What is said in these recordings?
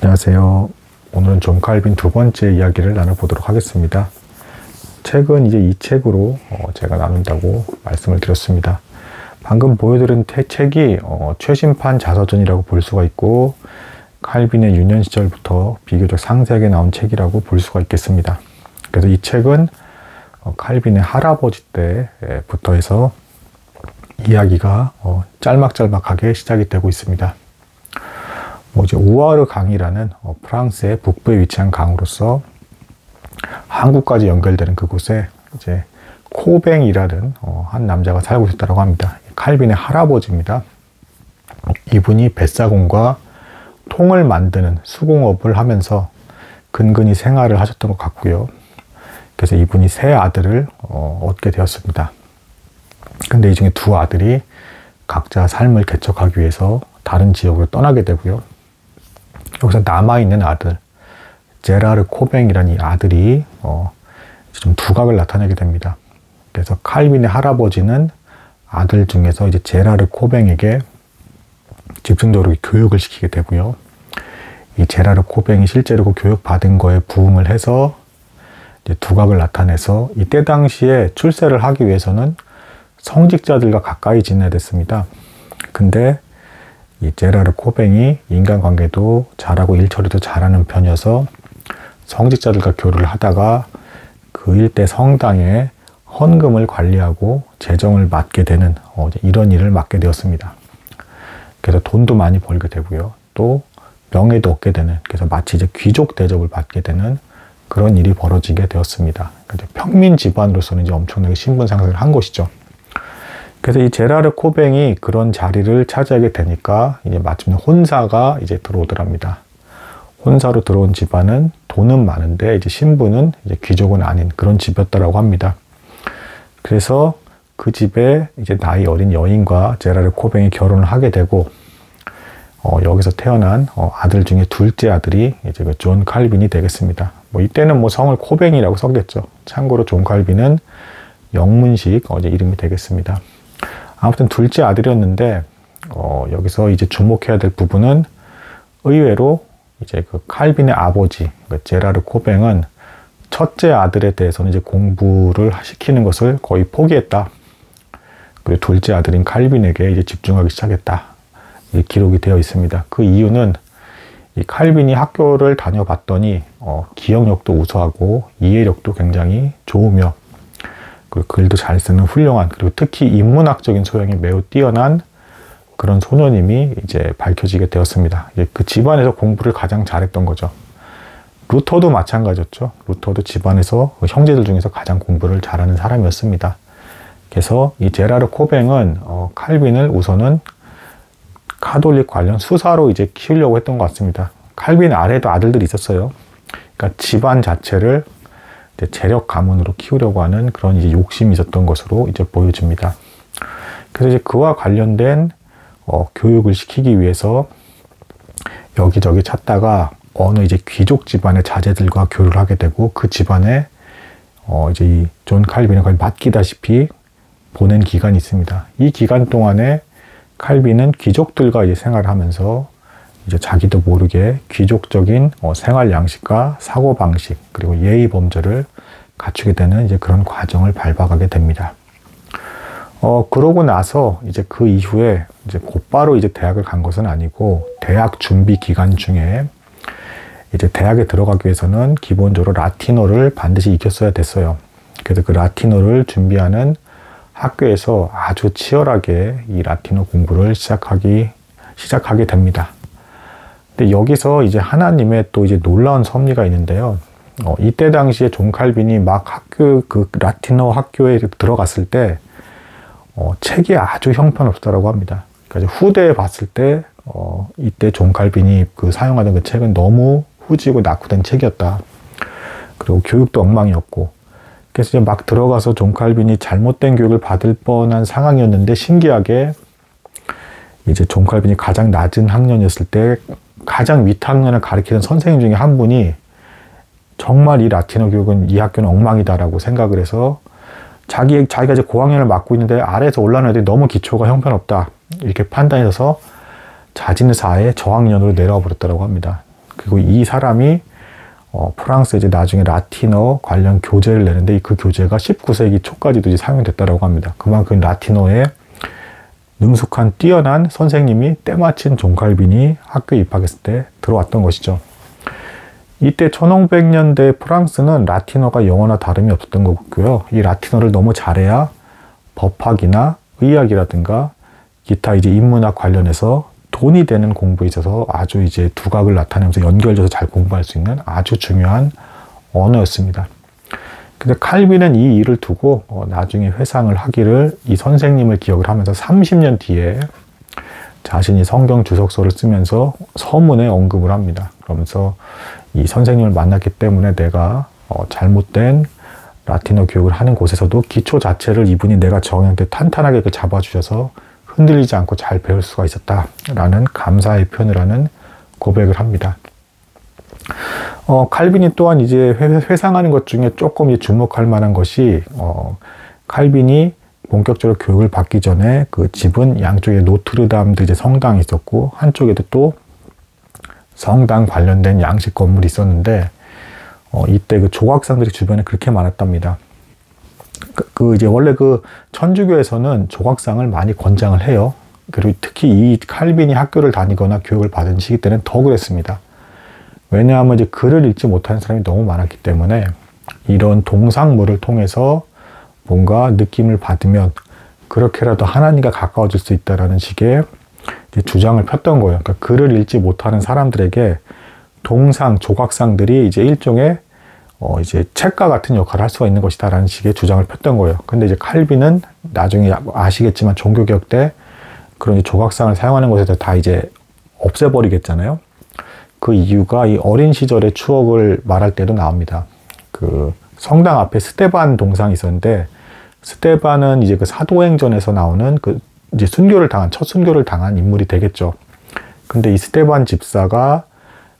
안녕하세요. 오늘은 존 칼빈 두 번째 이야기를 나눠보도록 하겠습니다. 책은 이제 이 책으로 제가 나눈다고 말씀을 드렸습니다. 방금 보여드린 책이 최신판 자서전이라고 볼 수가 있고, 칼빈의 유년 시절부터 비교적 상세하게 나온 책이라고 볼 수가 있겠습니다. 그래서 이 책은 칼빈의 할아버지 때부터 해서 이야기가 짤막짤막하게 시작이 되고 있습니다. 이제 우아르 강이라는 프랑스의 북부에 위치한 강으로서 한국까지 연결되는 그곳에 이제 코뱅이라는 한 남자가 살고 있었다고 합니다. 칼빈의 할아버지입니다. 이분이 뱃사공과 통을 만드는 수공업을 하면서 근근히 생활을 하셨던 것 같고요. 그래서 이분이 세 아들을 얻게 되었습니다. 근데 이 중에 두 아들이 각자 삶을 개척하기 위해서 다른 지역으로 떠나게 되고요. 여기서 남아있는 아들, 제라르 코뱅이라는 이 아들이 좀 두각을 나타내게 됩니다. 그래서 칼빈의 할아버지는 아들 중에서 이제 제라르 코뱅에게 집중적으로 교육을 시키게 되고요. 이 제라르 코뱅이 실제로 그 교육받은 거에 부응을 해서 이제 두각을 나타내서 이때 당시에 출세를 하기 위해서는 성직자들과 가까이 지내야 됐습니다. 근데 이 제라르 코뱅이 인간관계도 잘하고 일처리도 잘하는 편이어서 성직자들과 교류를 하다가 그 일대 성당에 헌금을 관리하고 재정을 맡게 되는 이런 일을 맡게 되었습니다. 그래서 돈도 많이 벌게 되고요. 또 명예도 얻게 되는, 그래서 마치 이제 귀족 대접을 받게 되는 그런 일이 벌어지게 되었습니다. 평민 집안으로서는 이제 엄청나게 신분 상승을 한 것이죠. 그래서 이 제라르 코뱅이 그런 자리를 차지하게 되니까 이제 마침내 혼사가 이제 들어오더랍니다. 혼사로 들어온 집안은 돈은 많은데 이제 신분은 이제 귀족은 아닌 그런 집이었다라고 합니다. 그래서 그 집에 이제 나이 어린 여인과 제라르 코뱅이 결혼을 하게 되고, 여기서 태어난 아들 중에 둘째 아들이 이제 그 존 칼빈이 되겠습니다. 이때는 성을 코뱅이라고 썼겠죠. 참고로 존 칼빈은 영문식 이름이 되겠습니다. 아무튼 둘째 아들이었는데, 여기서 이제 주목해야 될 부분은 의외로 이제 그 칼빈의 아버지, 제라르 코뱅은 첫째 아들에 대해서는 이제 공부를 시키는 것을 거의 포기했다. 그리고 둘째 아들인 칼빈에게 이제 집중하기 시작했다. 이 기록이 되어 있습니다. 그 이유는 이 칼빈이 학교를 다녀봤더니 기억력도 우수하고 이해력도 굉장히 좋으며, 그리고 글도 잘 쓰는 훌륭한, 그리고 특히 인문학적인 소양이 매우 뛰어난 그런 소녀님이 이제 밝혀지게 되었습니다. 그 집안에서 공부를 가장 잘했던 거죠. 루터도 마찬가지였죠. 루터도 집안에서 형제들 중에서 가장 공부를 잘하는 사람이었습니다. 그래서 이 제라르 코뱅은 칼빈을 우선은 카톨릭 관련 수사로 이제 키우려고 했던 것 같습니다. 칼빈 아래에도 아들들이 있었어요. 그러니까 집안 자체를 재력 가문으로 키우려고 하는 그런 이제 욕심이 있었던 것으로 이제 보여집니다. 그래서 이제 그와 관련된 교육을 시키기 위해서 여기저기 찾다가 어느 이제 귀족 집안의 자제들과 교류를 하게 되고, 그 집안에 이제 이 존 칼빈을 거의 맡기다시피 보낸 기간이 있습니다. 이 기간 동안에 칼빈은 귀족들과 이제 생활을 하면서 이제 자기도 모르게 귀족적인 생활 양식과 사고 방식, 그리고 예의 범절을 갖추게 되는 이제 그런 과정을 밟아가게 됩니다. 그러고 나서 이제 그 이후에 이제 곧바로 이제 대학을 간 것은 아니고, 대학 준비 기간 중에 이제 대학에 들어가기 위해서는 기본적으로 라틴어를 반드시 익혔어야 됐어요. 그래서 그 라틴어를 준비하는 학교에서 아주 치열하게 이 라틴어 공부를 시작하게 됩니다. 근데 여기서 이제 하나님의 또 이제 놀라운 섭리가 있는데요. 이때 당시에 존 칼빈이 막 그 라틴어 학교에 들어갔을 때, 책이 아주 형편없다라고 합니다. 그러니까 후대에 봤을 때, 이때 존 칼빈이 사용하던 그 책은 너무 후지고 낙후된 책이었다. 그리고 교육도 엉망이었고, 그래서 이제 막 들어가서 존 칼빈이 잘못된 교육을 받을 뻔한 상황이었는데, 신기하게 이제 존 칼빈이 가장 낮은 학년이었을 때 가장 윗학년을 가르치는 선생님 중에 한 분이 정말 이 라틴어 교육은 이 학교는 엉망이다라고 생각을 해서 자기가 이제 고학년을 맡고 있는데 아래에서 올라오는 애들이 너무 기초가 형편없다 이렇게 판단해서 자진사에 저학년으로 내려와 버렸다고 합니다. 그리고 이 사람이 프랑스에 이제 나중에 라틴어 관련 교재를 내는데 그 교재가 19세기 초까지도 이제 사용됐다고 합니다. 그만큼 라틴어에 능숙한 뛰어난 선생님이 때마침 존 칼빈이 학교에 입학했을 때 들어왔던 것이죠. 이때 1500년대 프랑스는 라틴어가 영어나 다름이 없었던 거고요. 이 라틴어를 너무 잘해야 법학이나 의학이라든가 기타 이제 인문학 관련해서 돈이 되는 공부에 있어서 아주 이제 두각을 나타내면서 연결져서 잘 공부할 수 있는 아주 중요한 언어였습니다. 근데 칼빈은 이 일을 두고 나중에 회상을 하기를 이 선생님을 기억을 하면서 30년 뒤에 자신이 성경 주석서를 쓰면서 서문에 언급을 합니다. 그러면서 이 선생님을 만났기 때문에 내가 잘못된 라틴어 교육을 하는 곳에서도 기초 자체를 이분이 내가 정형때 탄탄하게 잡아주셔서 흔들리지 않고 잘 배울 수가 있었다라는 감사의 표현을 하는 고백을 합니다. 칼빈이 또한 이제 회상하는 것 중에 조금 주목할 만한 것이 칼빈이 본격적으로 교육을 받기 전에 그 집은 양쪽에 노트르담도 이제 성당이 있었고 한쪽에도 또 성당 관련된 양식 건물이 있었는데 이때 그 조각상들이 주변에 그렇게 많았답니다. 이제 원래 그 천주교에서는 조각상을 많이 권장을 해요. 그리고 특히 이 칼빈이 학교를 다니거나 교육을 받은 시기 때는 더 그랬습니다. 왜냐하면 이제 글을 읽지 못하는 사람이 너무 많았기 때문에 이런 동상물을 통해서 뭔가 느낌을 받으면 그렇게라도 하나님과 가까워질 수 있다라는 식의 이제 주장을 폈던 거예요. 그러니까 글을 읽지 못하는 사람들에게 동상, 조각상들이 이제 일종의 이제 책과 같은 역할을 할 수가 있는 것이다라는 식의 주장을 폈던 거예요. 근데 이제 칼빈은 나중에 아시겠지만 종교개혁 때 그런 조각상을 사용하는 것에 다 이제 없애버리겠잖아요. 그 이유가 이 어린 시절의 추억을 말할 때도 나옵니다. 그 성당 앞에 스테반 동상이 있었는데 스테반은 이제 그 사도행전에서 나오는 그 이제 첫 순교를 당한 인물이 되겠죠. 근데 이 스테반 집사가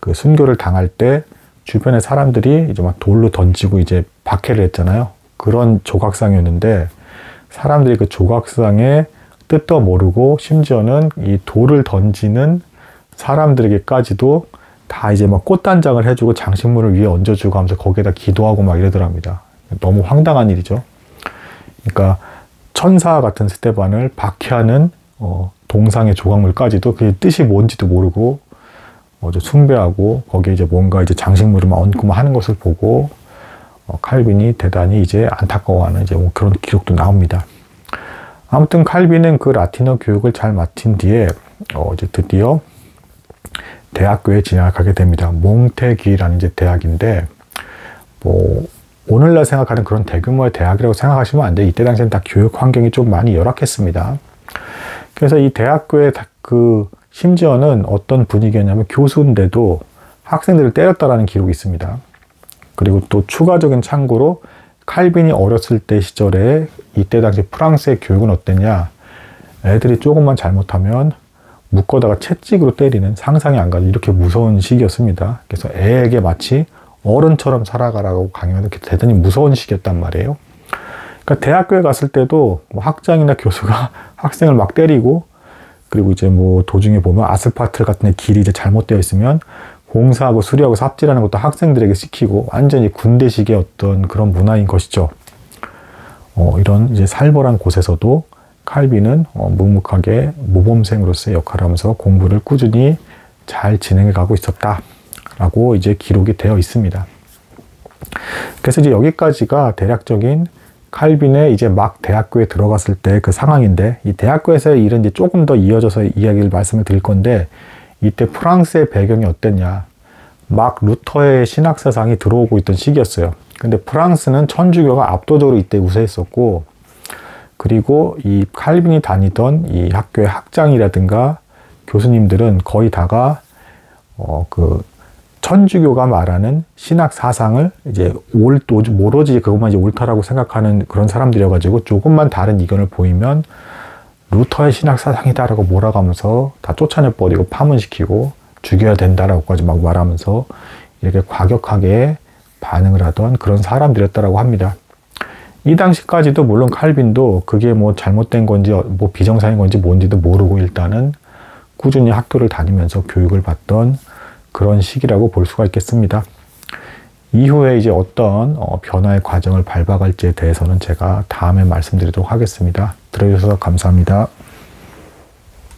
그 순교를 당할 때 주변의 사람들이 이제 막 돌로 던지고 이제 박해를 했잖아요. 그런 조각상이었는데 사람들이 그 조각상의 뜻도 모르고 심지어는 이 돌을 던지는 사람들에게까지도 다 이제 막 꽃단장을 해주고 장식물을 위에 얹어주고 하면서 거기에다 기도하고 막 이러더랍니다. 너무 황당한 일이죠. 그러니까 천사 같은 스테반을 박해하는 동상의 조각물까지도 그 뜻이 뭔지도 모르고 숭배하고 거기에 이제 뭔가 이제 장식물을 막 얹고 막 하는 것을 보고 칼빈이 대단히 이제 안타까워하는 이제 뭐 그런 기록도 나옵니다. 아무튼 칼빈은 그 라틴어 교육을 잘 마친 뒤에 이제 드디어 대학교에 진학하게 됩니다. 몽테기라는 이제 대학인데 뭐 오늘날 생각하는 그런 대규모의 대학이라고 생각하시면 안 돼요. 이때 당시에는 다 교육 환경이 좀 많이 열악했습니다. 그래서 이 대학교에 심지어는 어떤 분위기였냐면 교수인데도 학생들을 때렸다라는 기록이 있습니다. 그리고 또 추가적인 참고로 칼빈이 어렸을 때 시절에 이때 당시 프랑스의 교육은 어땠냐. 애들이 조금만 잘못하면 묶어다가 채찍으로 때리는 상상이 안 가는 이렇게 무서운 시기였습니다. 그래서 애에게 마치 어른처럼 살아가라고 강요하는 대단히 무서운 시기였단 말이에요. 그러니까 대학교에 갔을 때도 뭐 학장이나 교수가 학생을 막 때리고 그리고 이제 뭐 도중에 보면 아스팔트 같은 데 길이 이제 잘못되어 있으면 공사하고 수리하고 삽질하는 것도 학생들에게 시키고 완전히 군대식의 어떤 그런 문화인 것이죠. 이런 이제 살벌한 곳에서도 칼빈은 묵묵하게 모범생으로서의 역할을 하면서 공부를 꾸준히 잘 진행해 가고 있었다라고 이제 기록이 되어 있습니다. 그래서 이제 여기까지가 대략적인 칼빈의 이제 막 대학교에 들어갔을 때 그 상황인데 이 대학교에서의 일은 이제 조금 더 이어져서 이야기를 말씀을 드릴 건데 이때 프랑스의 배경이 어땠냐. 막 루터의 신학사상이 들어오고 있던 시기였어요. 근데 프랑스는 천주교가 압도적으로 이때 우세했었고 그리고 이 칼빈이 다니던 이 학교의 학장이라든가 교수님들은 거의 다가 그 천주교가 말하는 신학 사상을 이제 오로지 그것만 이제 옳다라고 생각하는 그런 사람들이어가지고 조금만 다른 의견을 보이면 루터의 신학 사상이다라고 몰아가면서 다 쫓아내버리고 파문시키고 죽여야 된다라고까지 막 말하면서 이렇게 과격하게 반응을 하던 그런 사람들이었다라고 합니다. 이 당시까지도 물론 칼빈도 그게 뭐 잘못된 건지 뭐 비정상인 건지 뭔지도 모르고 일단은 꾸준히 학교를 다니면서 교육을 받던 그런 시기라고 볼 수가 있겠습니다. 이후에 이제 어떤 변화의 과정을 밟아갈지에 대해서는 제가 다음에 말씀드리도록 하겠습니다. 들어주셔서 감사합니다.